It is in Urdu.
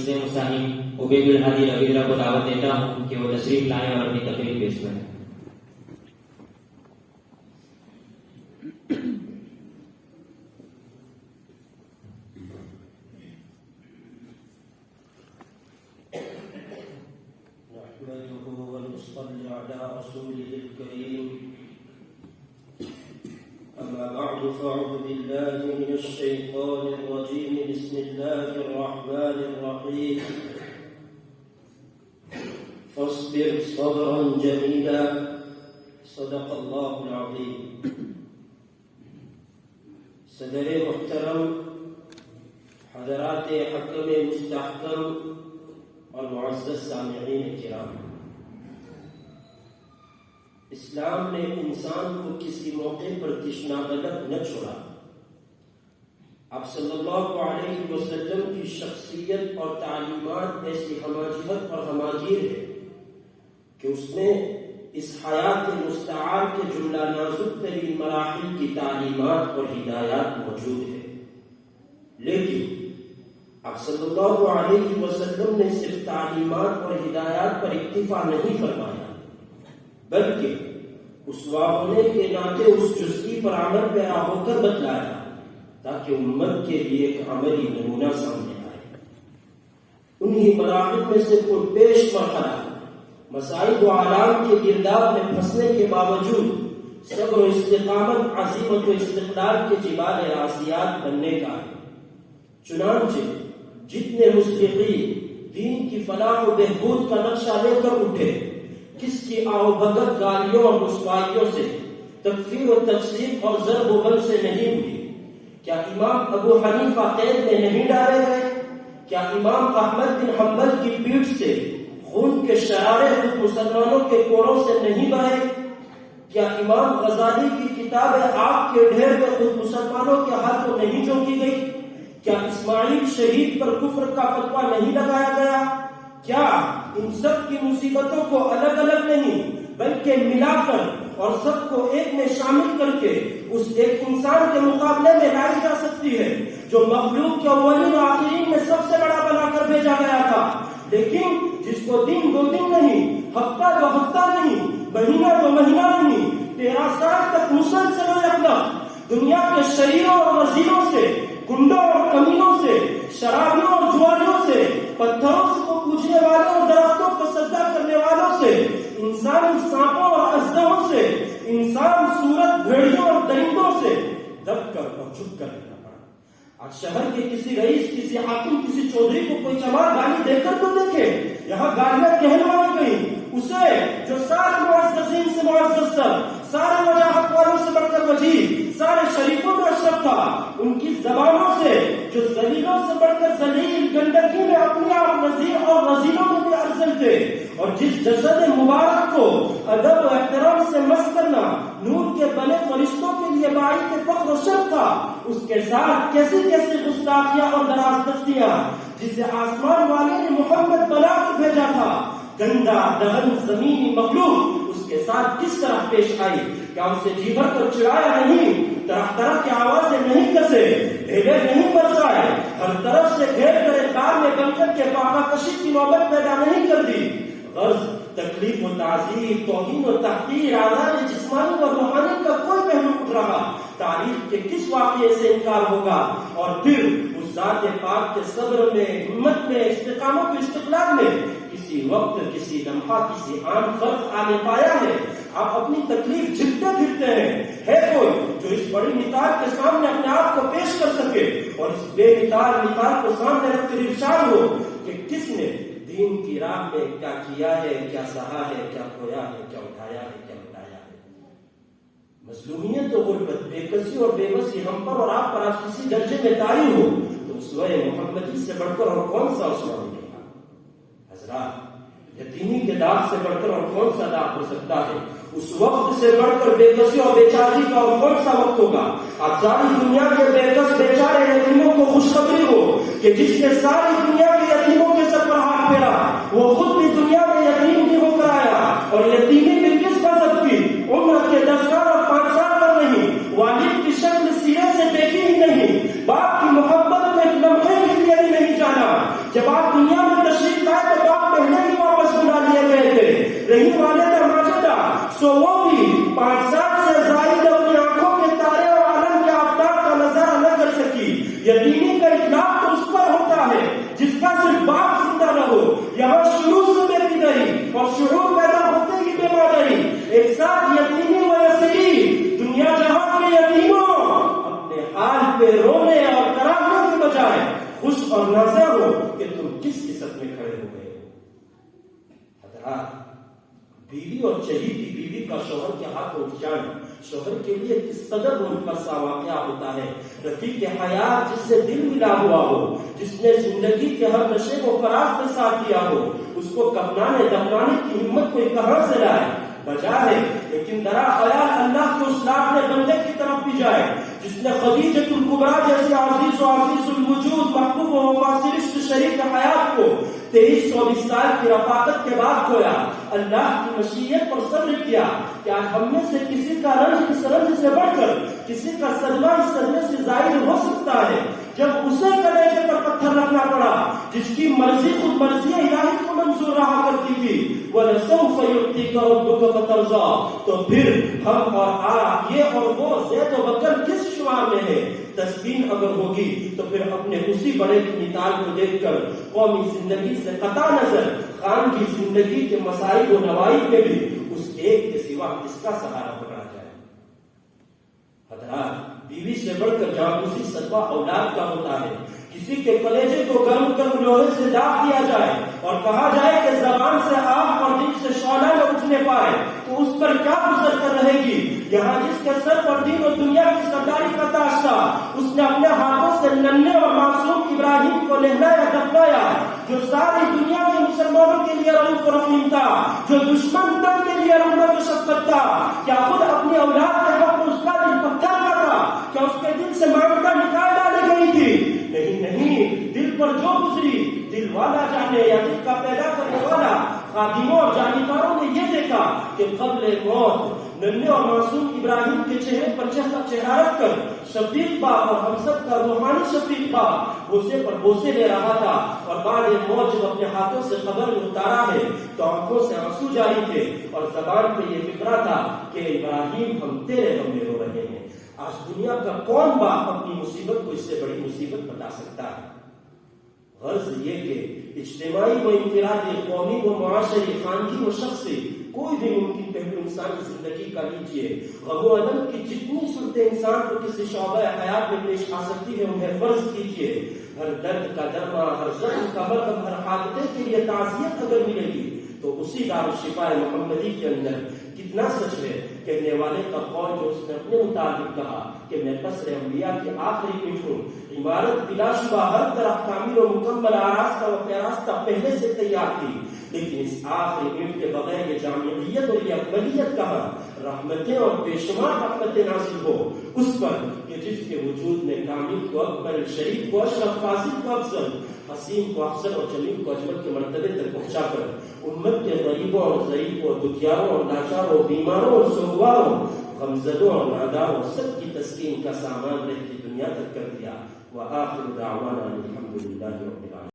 دوسرے مصاحب عبید الحادی رضی اللہ کو دعوت دیتا ہوں کہ وہ تشریف لائیں اور اپنی تقریر پیش کریں. فأعوذ بالله من الشيطان الرجيم. بسم الله الرحمن الرحيم. فاصبر صبرا جميلا. صدق الله العظيم. صدر محترم، حضرات حکم مستحکم اور معزز سامعین کرام، اسلام نے انسان کو کسی موقع پر تشنا طلب نہ چھوڑا. آپ صلی اللہ علیہ وسلم کی شخصیت اور تعلیمات ایسی ہماجہت اور ہماگیر ہے کہ اس میں اس حیات مستعار کے جملہ نازک ترین مراحل کی تعلیمات اور ہدایات موجود ہے. لیکن آپ صلی اللہ علیہ وسلم نے صرف تعلیمات اور ہدایات پر اکتفا نہیں فرمایا، بلکہ اسوا ہونے کے ناطے اس جزئی پر عمل پیرا ہو کر بتلایا تاکہ امت کے لیے ایک عملی نمونہ سامنے آئے. انہی مراحل میں سے کوئی پیش مرحلہ مسائل و آلام کے گرداب میں پھنسنے کے باوجود صبر و استقامت، عزیمت و استقلال کے جبال راسیات بننے کا ہے. چنانچہ جتنے مصلحین دین کی فلاح و بہبود کا نقشہ لے کر اٹھے، کس کی آؤ بھگت گالیوں اور رسوائیوں سے، تکفیر و تفسیق اور ضرب و غل سے نہیں ہوئی. کیا امام ابو حنیفہ قید میں نہیں ڈالے گئے؟ کیا امام احمد بن حنبل کی پیٹھ سے خون کے شرارے خود مسلمانوں کے کوڑوں سے نہیں بہے؟ کیا امام غزالی کی کتاب آگ کے ڈھیر میں خود مسلمانوں کے ہاتھوں نہیں جھونکی گئی؟ کیا اسماعیل شہید پر کفر کا فتویٰ نہیں لگایا گیا؟ کیا ان سب کی مصیبتوں کو الگ الگ نہیں بلکہ ملا کر اور سب کو ایک میں شامل کر کے اس ایک انسان کے مقابلے میں لائی جا سکتی ہے جو مخلوق کے اولین و آخرین میں سب سے بڑا بنا کر بھیجا گیا تھا، لیکن جس کو دن دو دن نہیں، ہفتہ دو ہفتہ نہیں، مہینہ دو مہینہ نہیں، 13 سال تک مسلسل اپنا دنیا کے شریروں اور وزیروں سے، گنڈوں اور کمینوں سے، شرابیوں اور جوانیوں سے، پتھروں کو پوجنے والوں اور درختوں کو سجدہ کرنے والوں سے، انسانی سانپوں اور اژدہوں سے، انسان صورت بھیڑیوں اور درندوں سے دب کر اور چھپ کر رہنا پڑا. آج شہر کے کسی رئیس، کسی حاکم، کسی چودھری کو کوئی چمار گالی دے کر تو دیکھے. یہاں گالیاں کہلوائی گئی اسے جو سارے معززین سے معزز تھا، سارے وجاہت والوں سے بڑھ کر وجیہ، سارے شریفوں میں اشرف تھا. ان کی زبانوں سے جو ذلیلوں سے بڑھ کر ذلیل، گندگی میں اپنے آپ نذیر اور رذیلوں میں بھی افضل تھے. اور جس جسد مبارک کو ادب و احترام سے مس کرنا نور کے بنے فرشتوں کے لیے باعث فخر و شرف تھا، اس کے ساتھ کیسی کیسی گستاخیاں اور دراز دستیاں جسے آسمان والے نے محمد بنا کر بھیجا تھا. گندا دہن زمینی مخلوق اس کے ساتھ کس طرح پیش آئی؟ کیا اسے جی بھر کر چڑھایا نہیں؟ طرح طرح کی آوازیں نہیں کسے، ڈھیلے نہیں برسائے، ہر طرف سے گھیر کر کار میں بن کر کے فاقہ کشی کی نوبت پیدا نہیں کر دی. غرض تکلیف و تعذیب، توہین و تحقیر، آزاد جسمانی و روحانی کا کوئی پہلو اٹھ رہا، تاریخ کے کس واقعے سے انکار ہوگا؟ اور پھر اس ذات پاک کے صبر میں، ہمت میں، استقامت و استقلال میں کسی وقت، کسی لمحہ، کسی عام فرق آنے پایا ہے؟ آپ اپنی تکلیف جھلتے پھرتے ہیں. ہے کوئی جو اس بڑی مثال کے سامنے اپنے آپ کو پیش کر سکے اور اس بے مثال کو سامنے رکھ کر ارشاد ہو کہ کس نے دین کی راہ میں کیا کیا ہے، کیا سہا ہے، کیا کھویا ہے، کیا اٹھایا ہے، کیا لٹایا ہے؟ مظلومیت و غربت، بے کسی اور بے بسی ہم پر اور آپ پر آج کسی درجے میں طاری ہو تو اسوہ محمدی سے بڑھ کر اور کون سا اسوہ ملے گا؟ حضرات، یتیمی کے داغ سے بڑھ کر اور کون سا داغ ہو سکتا ہے؟ اس وقت سے بڑھ کر بے کسی اور بیچاری کا اور کون سا وقت ہوگا؟ اب ساری دنیا کے بے کس بیچارے یتیموں کو خوشخبری ہو کہ جس نے ساری دنیا کے یتیموں کے سر پر ہاتھ پھیرا وہ خود بھی دنیا میں یتیم ہی ہو کر آیا. اور یتیمی بھی کس مذہب کی؟ عمر کے 10 سال اور 5 سال پر نہیں، والد کی شکل سیرے سے دیکھی ہی نہیں، باپ کی محبت میں ایک لمحے کے لیے بھی نہیں جانا. جب آپ دنیا یہی والد ماجدہ سو وہ بھی 5 سال سے زائد اپنی آنکھوں کے تارے اور عالم کے آفتاب کا نظارہ نہ کر سکی. یتیمی کا اطلاق تو اس پر ہوتا ہے جس کا صرف باپ زندہ نہ ہو. یہاں شروع سے بے بیداری اور شعور پیدا ہوتے ہی بے مادری. ایک ساتھ یتیمی و یسیری دنیا جہاں کے یتیموں اپنے حال پہ رونے اور کراہنے کے بجائے خوش اور نازا ہو کہ تم کس قسط میں کھڑے ہو گئے ہو. حضرات، بیوی اور چہیتی بیوی کا شوہر کے ہاتھ اٹھ جانا شوہر کے لیے کس قدر منفرسا واقعہ ہوتا ہے. رفیق حیات جس سے دل ملا ہوا ہو، جس نے زندگی کے ہر نشے کو فراز میں ساتھ دیا ہو، اس کو کفنانے دفنانے کی ہمت کوئی کہاں سے لائے؟ بجا ہے لیکن درا خیال اللہ کے اس لاڈلے بندے کی طرف بھی جائے جس نے خدیجۃ الکبریٰ جیسے عزیز و عزیز الوجود محبوب و وفاصلشت شریک حیات کو 23-24 سال کی رفاقت کے بعد کھویا. اللہ کی مشیت پر صبر کیا کہ آج ہم میں سے کسی کا رنج اس رنج سے بڑھ کر کسی کا صدمہ اس صدمے سے ظاہر ہو سکتا ہے. جب اسے کلیجے پر پتھر رکھنا پڑا جس کی مرضی خود مرضی الہی کو منظور رہا کرتی تھی، وَلَسَوْفَ يُعْطِيكَ رَبُّكَ فَتَرْضَىٰ، تو پھر ہم اور آپ یہ اور وہ زید و بکر کس شمار میں ہے؟ تسکین اگر ہوگی تو پھر اپنے اسی بڑے کی مثال کو دیکھ کر قومی زندگی سے قطع نظر خان کی زندگی کے مسائل و نوائی میں بھی اس ایک کے سوا اس کا سہارا پکڑا جائے. حضرات، بیوی سے بڑھ کر جاسوسی صدمہ اولاد کا ہوتا ہے. کسی کے کلیجے کو گرم کر لوہے سے داغ دیا جائے اور کہا جائے کہ زبان سے آگ اور دل سے شعلہ نہ اٹھنے پائے تو اس پر کیا گزر کر رہے گی. یہاں جس کے سر پر دین اور دنیا کی سرداری کا تاج تھا، اس نے اپنے ہاتھوں سے ننھے اور معصوم ابراہیم کو نہلایا دفنایا، جو ساری دنیا کے مسلمانوں کے لیے رؤوف و رحیم تھا، جو دشمن تن کے لیے رحمت و شفقت تھا. کیا خود اپنی اولاد کے حق میں اس کا دل پتھر کا تھا؟ کیا اس کے دل سے ممتا نکال ڈالی گئی تھی؟ نہیں، دل پر جو گزری دل والا جانے، یا دل کا پیدا کرنے والا. خادموں اور جانکاروں نے یہ دیکھا کہ قبل موت ننھے اور معصوم ابراہیم کے چہرے پر چہرہ رکھ کر شفیق باپ اور ہم سب کا روحانی شفیق باپ بوسے پر بوسے لے رہا تھا، اور بعد موت جب اپنے ہاتھوں سے قبر میں اتارا ہے تو آنکھوں سے آنسو جاری تھے اور زبان پہ یہ فکرہ تھا کہ ابراہیم ہم تیرے غم میں رو رہے ہیں. آج دنیا کا کون باپ اپنی مصیبت کو اس سے بڑی مصیبت بتا سکتا ہے؟ غرض یہ کہ اجتماعی و انفرادی، قومی و معاشری، خاندانی و شخصی، کوئی بھی ممکن پہلو انسان کی زندگی کا لیجیے. غم و عدم کی جتنی صورتیں انسان کو کسی شعبہ حیات میں پیش آ سکتی ہے انہیں فرض کیجیے. ہر درد کا درما، ہر زخم کا مرہم، ہر حادثے کے لیے تعزیت اگر ملے گی تو اسی دارالشفاء محمدی کے اندر کتنا سچ ہے. کہنے والے کا قول جو اس نے اپنے مطابق کہا کہ میں قصر انبیاء کی آخری اینٹ ہوں. عمارت بلا شبہ ہر طرح تعمیر و مکمل آراستہ و پیراستہ پہلے سے تیار تھی، لیکن اس آخری اینٹ کے بغیر یہ جامعیت اور یہ اکملیت کہاں؟ رحمتیں اور بے شمار رحمتیں نازل ہو اس پر کہ جس کے وجود نے کامل کو اکبر، شریف کو اشرف، فاضل کو افضل، حسین کو افضل اور جمیل کو اجمل کے مرتبے تک پہنچا کر امت کے غریبوں اور ضعیفوں، دکھیاروں اور لاچاروں، بیماروں اور سوگواروں، غمزدوں اور ناداروں سب کی تسکین کا سامان رہتی دنیا تک کر دیا. وآخر دعوانا الحمدللہ رب العالمین.